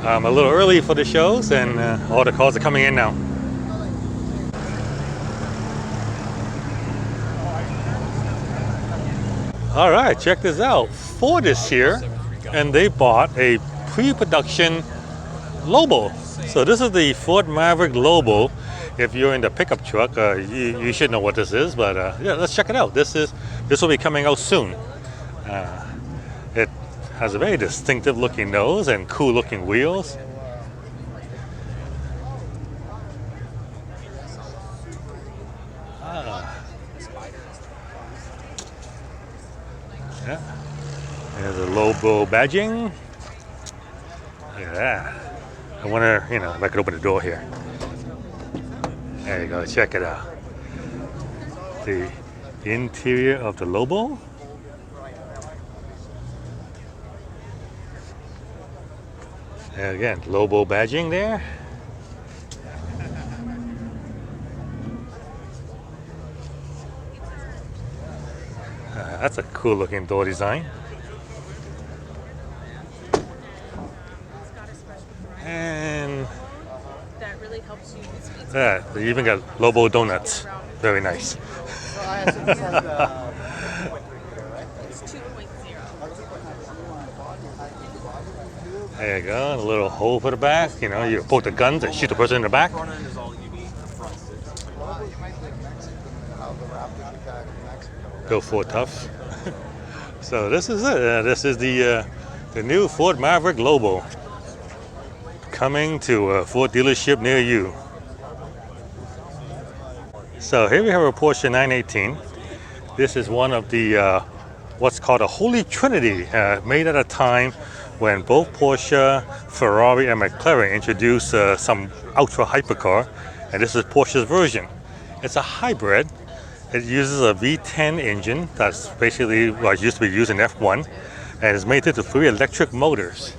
I'm a little early for the shows, and all the cars are coming in now. All right, check this out. Ford is here, and they bought a pre-production Lobo. So this is the Ford Maverick Lobo. If you're in the pickup truck, you should know what this is. But yeah, let's check it out. This will be coming out soon. It has a very distinctive looking nose and cool looking wheels. Yeah. There's a Lobo badging. Look at that. I wonder, if I could open the door here. There you go, check it out. The interior of the Lobo. And again, Lobo badging there. That's a cool looking door design. And yeah, they even got Lobo donuts. Very nice. There you go, a little hole for the back. You poke the guns and shoot the person in the back. Go for tough. So this is it. This is the new Ford Maverick Lobo coming to a Ford dealership near you. So here we have a Porsche 918. This is one of the what's called a Holy Trinity, made at a time when both Porsche, Ferrari, and McLaren introduced some ultra hypercar, and this is Porsche's version. It's a hybrid. It uses a V10 engine that's basically what used to be used in F1, and it's mated to 3 electric motors.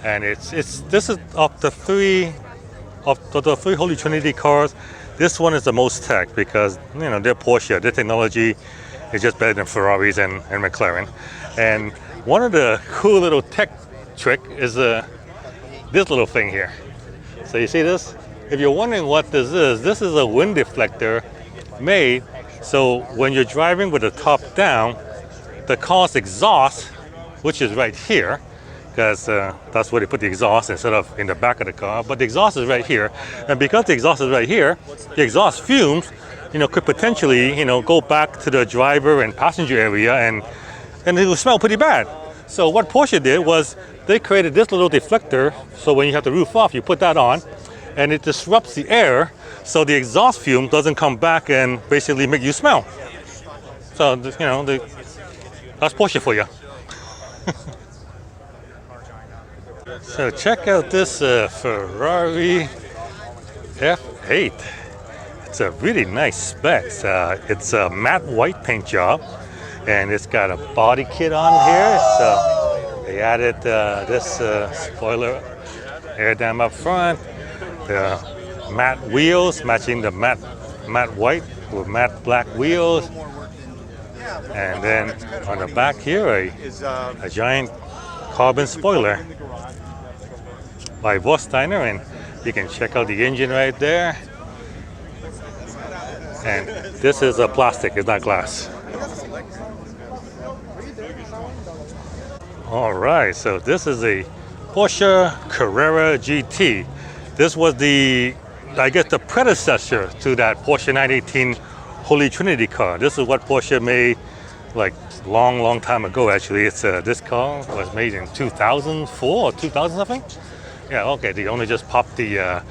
And this is of the three Holy Trinity cars. This one is the most tech because they're Porsche. Their technology is just better than Ferraris and McLaren. And one of the cool little tech trick is this little thing here. So you see this? If you're wondering what this is a wind deflector made so when you're driving with the top down, the car's exhaust, which is right here, because that's where they put the exhaust instead of in the back of the car, but the exhaust is right here, and because the exhaust is right here, the exhaust fumes could potentially go back to the driver and passenger area, and it will smell pretty bad. So what Porsche did was they created this little deflector, so when you have the roof off, you put that on, and it disrupts the air, so the exhaust fume doesn't come back and basically make you smell. So that's Porsche for you. So check out this Ferrari F8. It's a really nice spec. It's a matte white paint job, and it's got a body kit on here. So they added this spoiler air dam up front, the matte wheels matching the matte white with matte black wheels, and then on the back here a giant carbon spoiler by Vosteiner, and you can check out the engine right there. And this is a plastic, it's not glass. All right, so this is a Porsche Carrera GT. This was the predecessor to that Porsche 918 Holy Trinity car. This is what Porsche made like long time ago. Actually, it's this car was made in 2004 or 2000 something. Yeah, okay. They only just popped the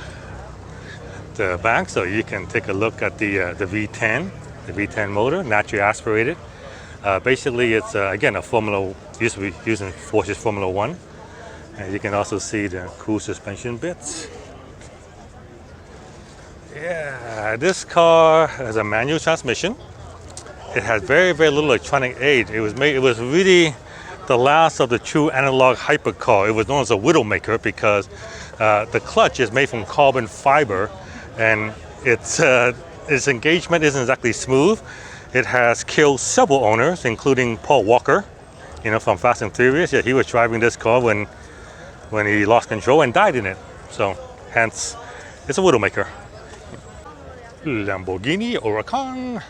back, so you can take a look at the V10 motor, naturally aspirated. Basically, it's again a used to be using Porsche's Formula 1, and you can also see the cool suspension bits. Yeah, this car has a manual transmission. It has very little electronic aid. It was really the last of the true analog hypercar. It was known as a widowmaker because the clutch is made from carbon fiber, and its engagement isn't exactly smooth. It has killed several owners, including Paul Walker, from Fast and Furious. Yeah, he was driving this car when when he lost control and died in it. So hence, it's a Widowmaker. Lamborghini Huracan,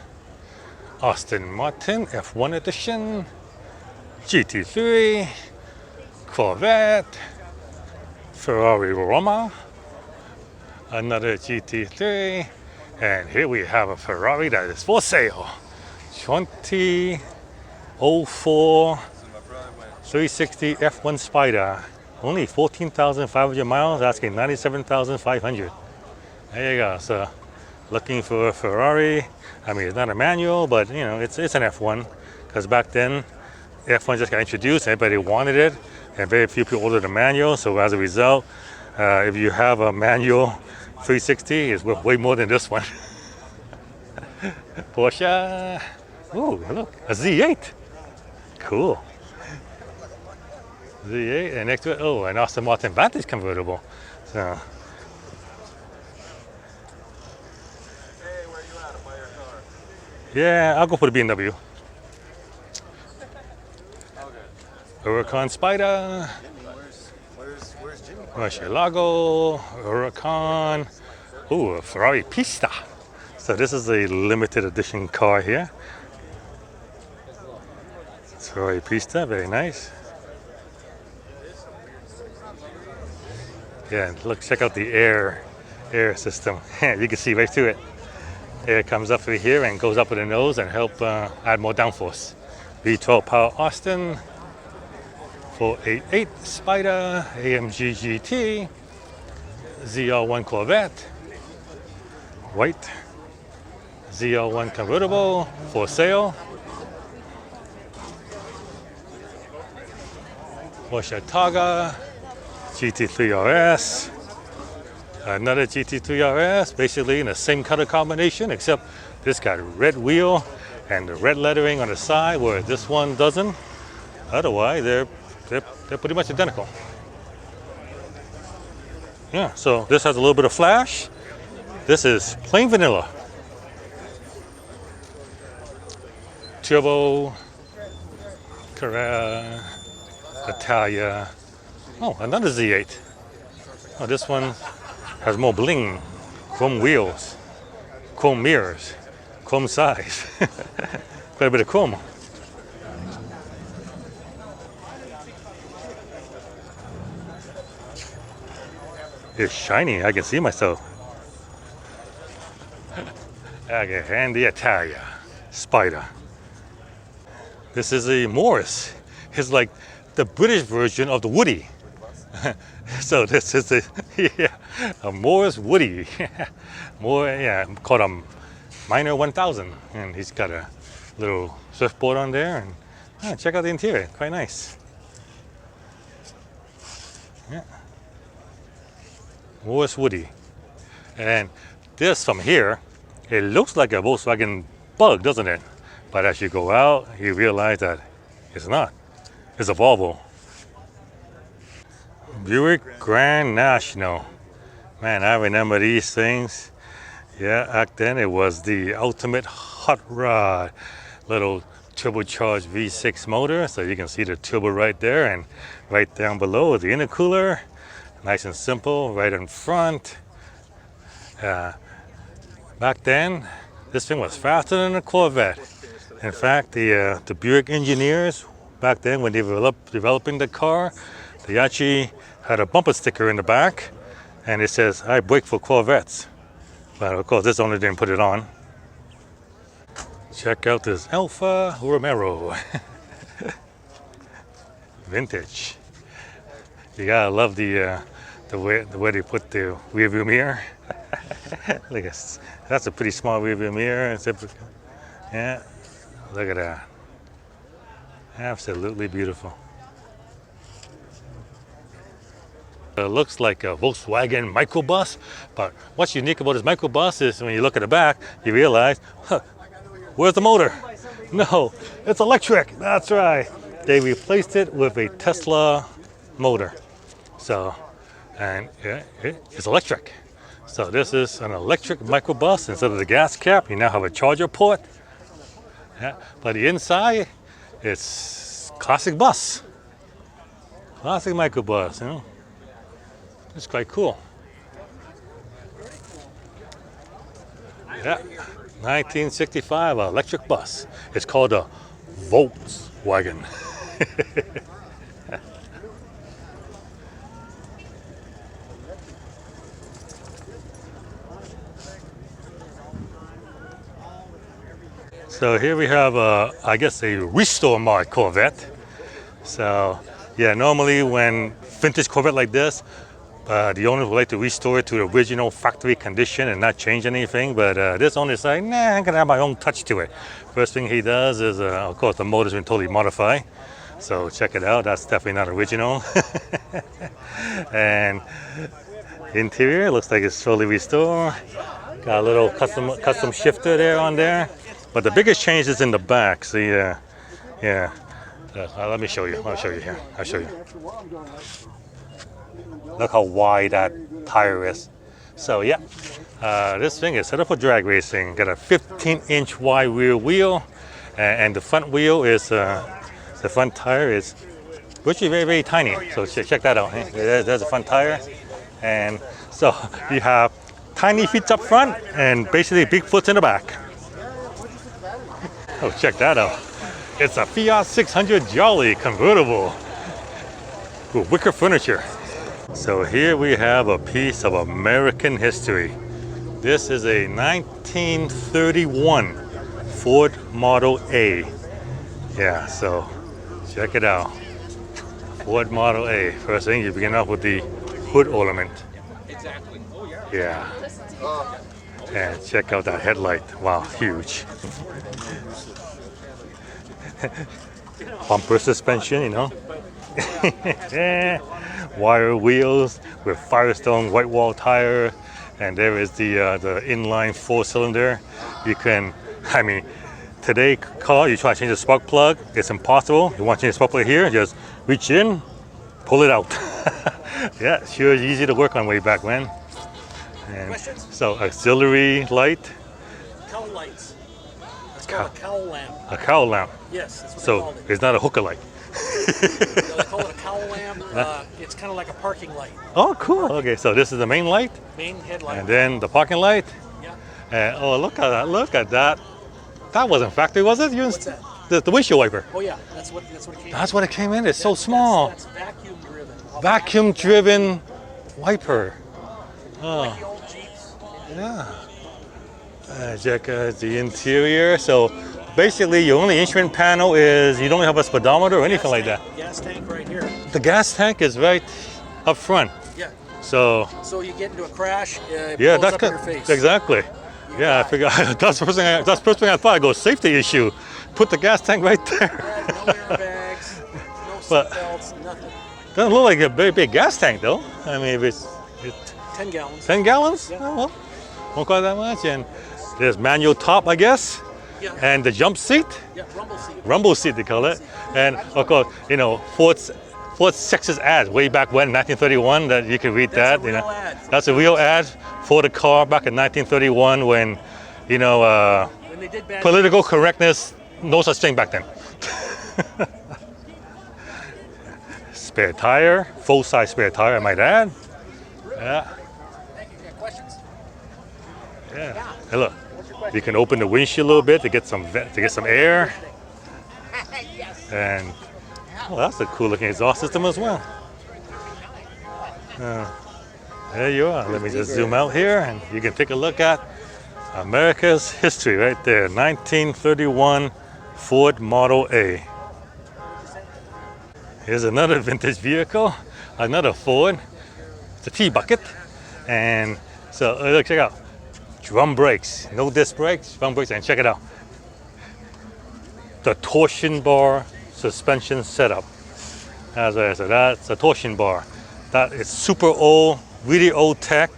Aston Martin F1 Edition, GT3, Corvette, Ferrari Roma, another GT3, and here we have a Ferrari that is for sale. 2004 360 F1 Spider, only 14,500 miles, asking 97,500. There you go. So looking for a Ferrari. I mean, it's not a manual, but you know, it's an F1, because back then F1 just got introduced, everybody wanted it, and very few people ordered a manual. So as a result, if you have a manual 360, it's worth way more than this one. Porsche. Ooh, look, a Z8. Cool. Z8, and next to it, oh, an Aston Martin Vantage convertible. So. Hey, where you at? I'll buy your car. Yeah, I'll go for the BMW. Okay. Huracan Spider. Where's Jimmy? Murcielago, Huracan. Ooh, a Ferrari Pista. So this is a limited edition car here. It's Ferrari Pista, very nice. Yeah, look, check out the air system. You can see right through it. Air comes up through here and goes up with the nose and help add more downforce. V12 power Austin, 488 Spider, AMG GT, ZR1 Corvette, white, ZR1 convertible for sale. Porsche Targa, GT3 RS, another GT3 RS, basically in the same color combination, except this got red wheel and the red lettering on the side, where this one doesn't. Otherwise, they're pretty much identical. Yeah, so this has a little bit of flash. This is plain vanilla. Turbo, Carrera, Italia. Oh, another Z8. Oh, this one has more bling. Chrome wheels, chrome mirrors, chrome size. Quite a bit of chrome. It's shiny. I can see myself. And the Italia Spider. This is a Morris. It's like the British version of the Woody. So this is a Morris Woody. Called a Minor 1000, and he's got a little surfboard on there. And check out the interior, quite nice. Yeah, Morris Woody. And this from here, it looks like a Volkswagen Bug, doesn't it? But as you go out, you realize that it's not. It's a Volvo. Buick Grand National. Man, I remember these things. Yeah, back then it was the ultimate hot rod. Little turbocharged V6 motor, so you can see the turbo right there, and right down below is the intercooler. Nice and simple, right in front. Back then, this thing was faster than a Corvette. In fact, the Buick engineers back then, when they were developing the car, they actually had a bumper sticker in the back, and it says, "I brake for Corvettes." But of course, this owner didn't put it on. Check out this Alfa Romero. Vintage. You gotta love the way they put the rear view mirror. Look at that's a pretty small rear view mirror. Yeah, look at that. Absolutely beautiful. It looks like a Volkswagen microbus, but what's unique about this microbus is when you look at the back, you realize, where's the motor? No, it's electric. That's right. They replaced it with a Tesla motor. So, and it's electric. So this is an electric microbus. Instead of the gas cap, you now have a charger port. Yeah, but the inside, it's classic bus. Classic microbus, you know. It's quite cool. Yeah, 1965 electric bus. It's called a Volkswagen. So here we have, I guess, a Restomod Corvette. So yeah, normally when vintage Corvette like this, the owners would like to restore it to the original factory condition and not change anything. But this owner is like, nah, I'm gonna have my own touch to it. First thing he does is, of course, the motor's been totally modified. So check it out. That's definitely not original. And interior looks like it's fully restored. Got a little custom shifter there on there. But the biggest change is in the back. See, yeah. Let me show you. I'll show you here. I'll show you. Look how wide that tire is. So yeah, this thing is set up for drag racing. Got a 15-inch wide rear wheel, and the front wheel is the front tire is virtually very, very tiny. So check that out. There's the front tire, and so you have tiny feet up front and basically big foots in the back. Oh, check that out. It's a Fiat 600 Jolly convertible with wicker furniture. So here we have a piece of American history. This is a 1931 Ford Model A. Yeah, so check it out. Ford Model A. First thing, you begin off with the hood ornament. Exactly. Oh, yeah. Yeah. And check out that headlight. Wow, huge. Bumper suspension, you know. Wire wheels with Firestone white wall tire, and there is the inline 4-cylinder. You can, I mean, today car, you try to change the spark plug, it's impossible. You want to change the spark plug here, just reach in, pull it out. Yeah, sure, it's easy to work on way back when. And so auxiliary light. Cowl lights. It's called a cowl lamp. A cowl lamp. Yes, that's what they So called it. it's not a hooker light. They call it a cowl lamp. It's kind of like a parking light. Oh, cool. Okay, so this is the main light, Main headlight. and then the parking light. Yeah. And oh, look at that! Look at that! That wasn't factory, was it? What's that? The windshield wiper. Oh yeah, that's what it came. That's what it came in. It's so small. That's vacuum driven. Vacuum-driven wiper. Oh, Like the old Jeeps. yeah. Check the interior. So basically, your only instrument panel is you don't have a speedometer or anything like that. Gas tank right here. The gas tank is right up front. Yeah. So So you get into a crash, it yeah, blows that's up in your face. exactly. Yeah, I figured that's the first thing. That's the first thing I thought. I go safety issue. Put the gas tank right there. Yeah, no airbags, no But- seatbelts, nothing. Doesn't look like a very big gas tank though. I mean, if it's 10 gallons. 10 gallons, Yeah. oh, well, won't cost that much. And there's manual top, I guess, Yeah. and the jump seat, Yeah, rumble seat they call it. And of course, you know, Ford's Sex's ad way back when, 1931. That you can read That's that. a You know, real ad. that's a real ad for the car back in 1931 when, you know, When they did bad political correctness, no such thing back then. Spare tire, full-size spare tire, I might add. Yeah, Thank you. Questions? yeah. Hey, look, you can open the windshield a little bit to get some air, and well, that's a cool-looking exhaust system as well. There you are. Let me just zoom out here, and you can take a look at America's history right there. 1931 Ford Model A. Here's another vintage vehicle, another Ford. It's a T-bucket, and so look, check out. Drum brakes, no disc brakes, drum brakes, and check it out. The torsion bar suspension setup. As I said, that's a torsion bar. That is super old, really old tech,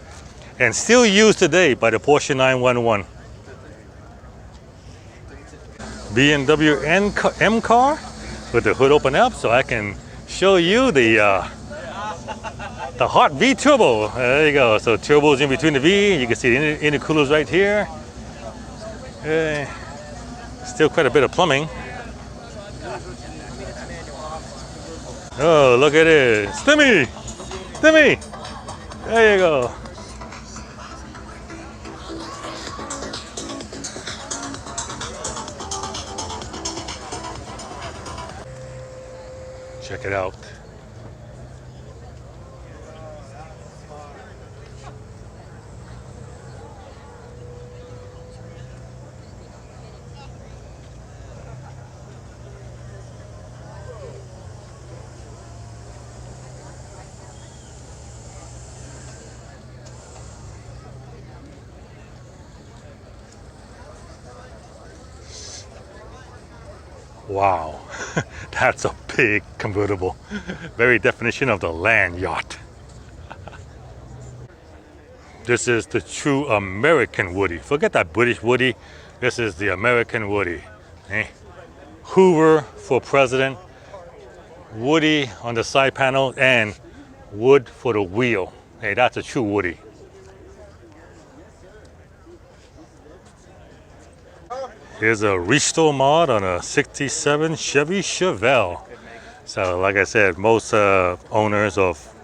and still used today by the Porsche 911. BMW M car with the hood open up, so I can show you the hot V turbo. There you go. So turbo's in between the V. You can see the intercoolers right here. Still quite a bit of plumbing. Oh, look at it. Stimmy! There you go. Check it out. Wow, that's a big convertible. Very definition of the land yacht. This is the true American Woody. Forget that British Woody. This is the American Woody. Eh? Hoover for president, Woody on the side panel, and wood for the wheel. Hey, that's a true Woody. Here's a Restomod on a 67 Chevy Chevelle. So like I said, most owners of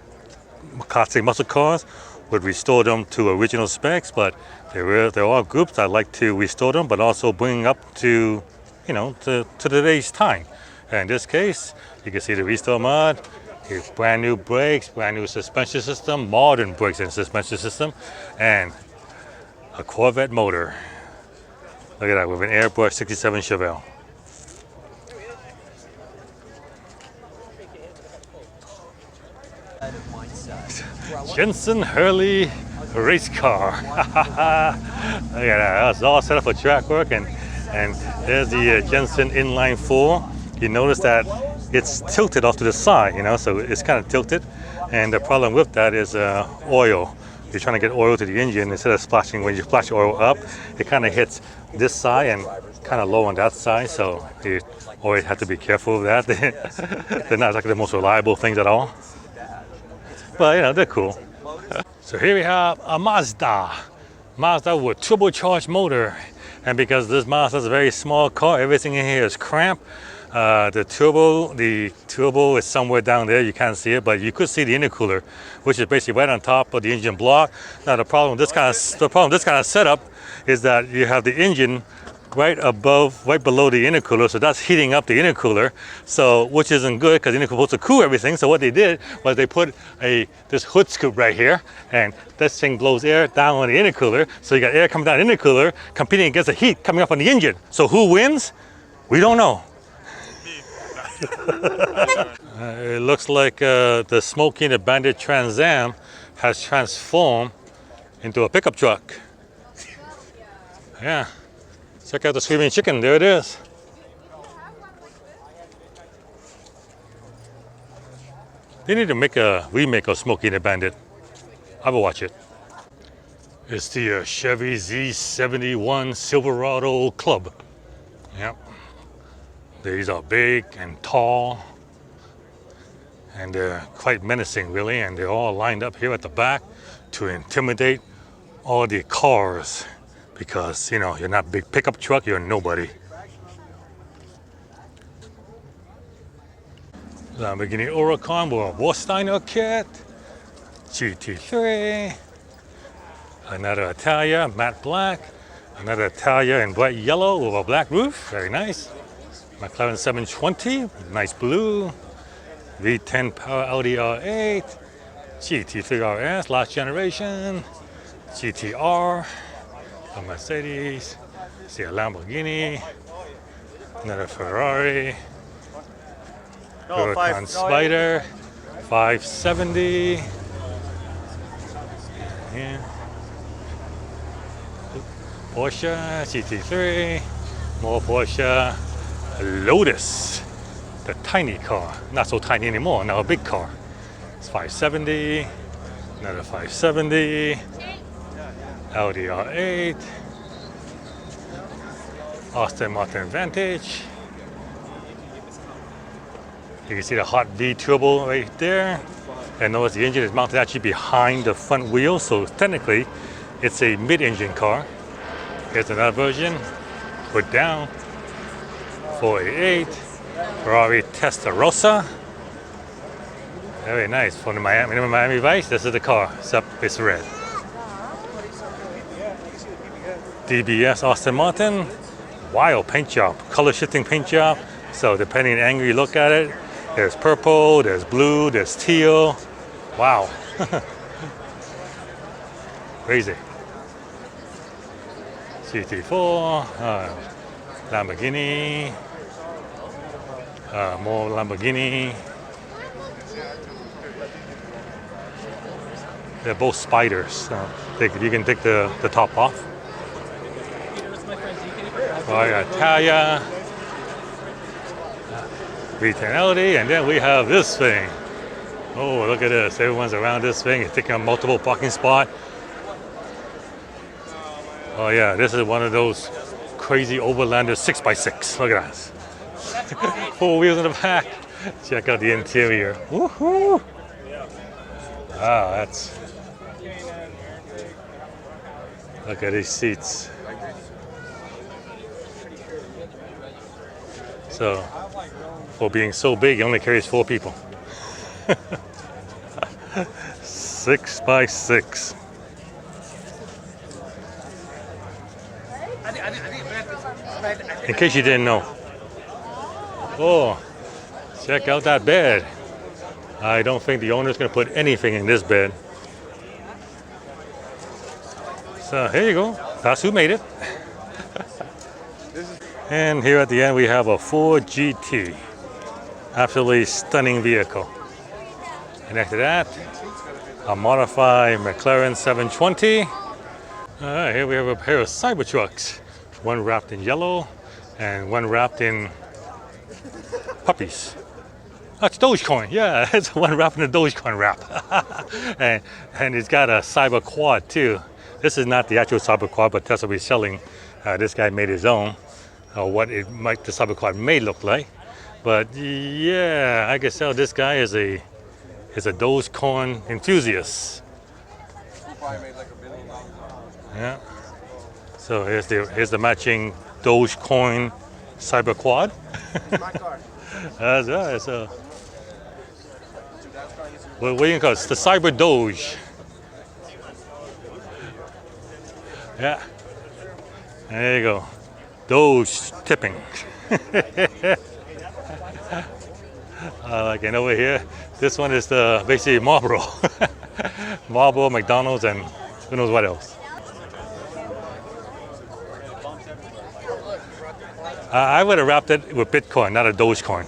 classic muscle cars would restore them to original specs, but there are groups that like to restore them, but also bring up to, to today's time. And in this case, you can see the Restomod. It's brand new brakes, brand new suspension system, modern brakes and suspension system, and a Corvette motor. Look at that, with an airbrush 67 Chevelle. Jensen Hurley race car. Look at that, that's all set up for track work, and there's the Jensen inline 4. You notice that it's tilted off to the side, so it's kind of tilted, and the problem with that is oil. You're trying to get oil to the engine, instead of splashing, when you splash oil up, it kind of hits this side and kind of low on that side, so you always have to be careful of that. They're not like the most reliable things at all, but they're cool. So here we have a Mazda with turbocharged motor, and because this Mazda is a very small car, everything in here is cramped. The turbo is somewhere down there. You can't see it, but you could see the intercooler, which is basically right on top of the engine block. Now the problem with this kind of setup is that you have the engine right below the intercooler, so that's heating up the intercooler. So which isn't good, because the intercooler is supposed to cool everything. So what they did was they put this hood scoop right here, and this thing blows air down on the intercooler. So you got air coming down the intercooler, competing against the heat coming up on the engine. So who wins? We don't know. It looks like the Smokey and the Bandit Trans Am has transformed into a pickup truck. Yeah, check out the Screaming Chicken. There it is. They need to make a remake of Smokey and the Bandit. I will watch it. It's the Chevy Z71 Silverado Club. Yep. These are big and tall, and they're quite menacing, really, and they're all lined up here at the back to intimidate all the cars, because you're not a big pickup truck, you're nobody. Lamborghini Huracan with a Warsteiner kit, GT3, another Italia matte black, another Italia in bright yellow with a black roof, very nice. McLaren 720, nice blue, V10 Power Audi R8, GT3 RS, last generation, GTR, a Mercedes, see a Lamborghini, another Ferrari, Huracan Spider, 570, yeah. Porsche GT3, more Porsche. Lotus, the tiny car, not so tiny anymore, now a big car. It's 570, another 570, Audi R8, Aston Martin Vantage. You can see the hot V turbo right there, and notice the engine is mounted actually behind the front wheel, so technically it's a mid-engine car. Here's another version, put down. 488, Ferrari Testarossa, Very nice. From the Miami Vice, this is the car, except it's red. DBS Austin Martin. Wild paint job, color shifting paint job. So depending on the angle you look at it, there's purple, there's blue, there's teal. Wow. Crazy. GT4, Lamborghini, more Lamborghini. They're both spiders, so you can take the top off. Oh, I got Italia, V10LD, and then we have this thing. Oh, look at this. Everyone's around this thing. It's taking up multiple parking spots. Oh yeah, this is one of those crazy overlanders 6x6. Look at that. 4 wheels in the back. Check out the interior. Woohoo! Wow, that's... Look at these seats. So, for being so big, it only carries 4 people. 6x6. In case you didn't know. Oh, check out that bed. I don't think the owner's going to put anything in this bed. So here you go. That's who made it. And here at the end we have a Ford GT. Absolutely stunning vehicle. And after that, a modified McLaren 720. All right, here we have a pair of Cybertrucks. One wrapped in yellow and one wrapped in puppies. That's Dogecoin. Yeah, it's one wrapped in a Dogecoin wrap. and it's got a Cyber Quad too. This is not the actual Cyber Quad, but that's what we're selling. This guy made his own. What the Cyber Quad may look like. But yeah, I can tell this guy is a Dogecoin enthusiast. Yeah. So here's the matching Dogecoin Cyber Quad. That's right. So what do you call it? It's the Cyber Doge. Yeah. There you go. Doge tipping. And over here, this one is basically Marlboro. Marlboro, McDonald's, and who knows what else. I would have wrapped it with Bitcoin, not a Dogecoin.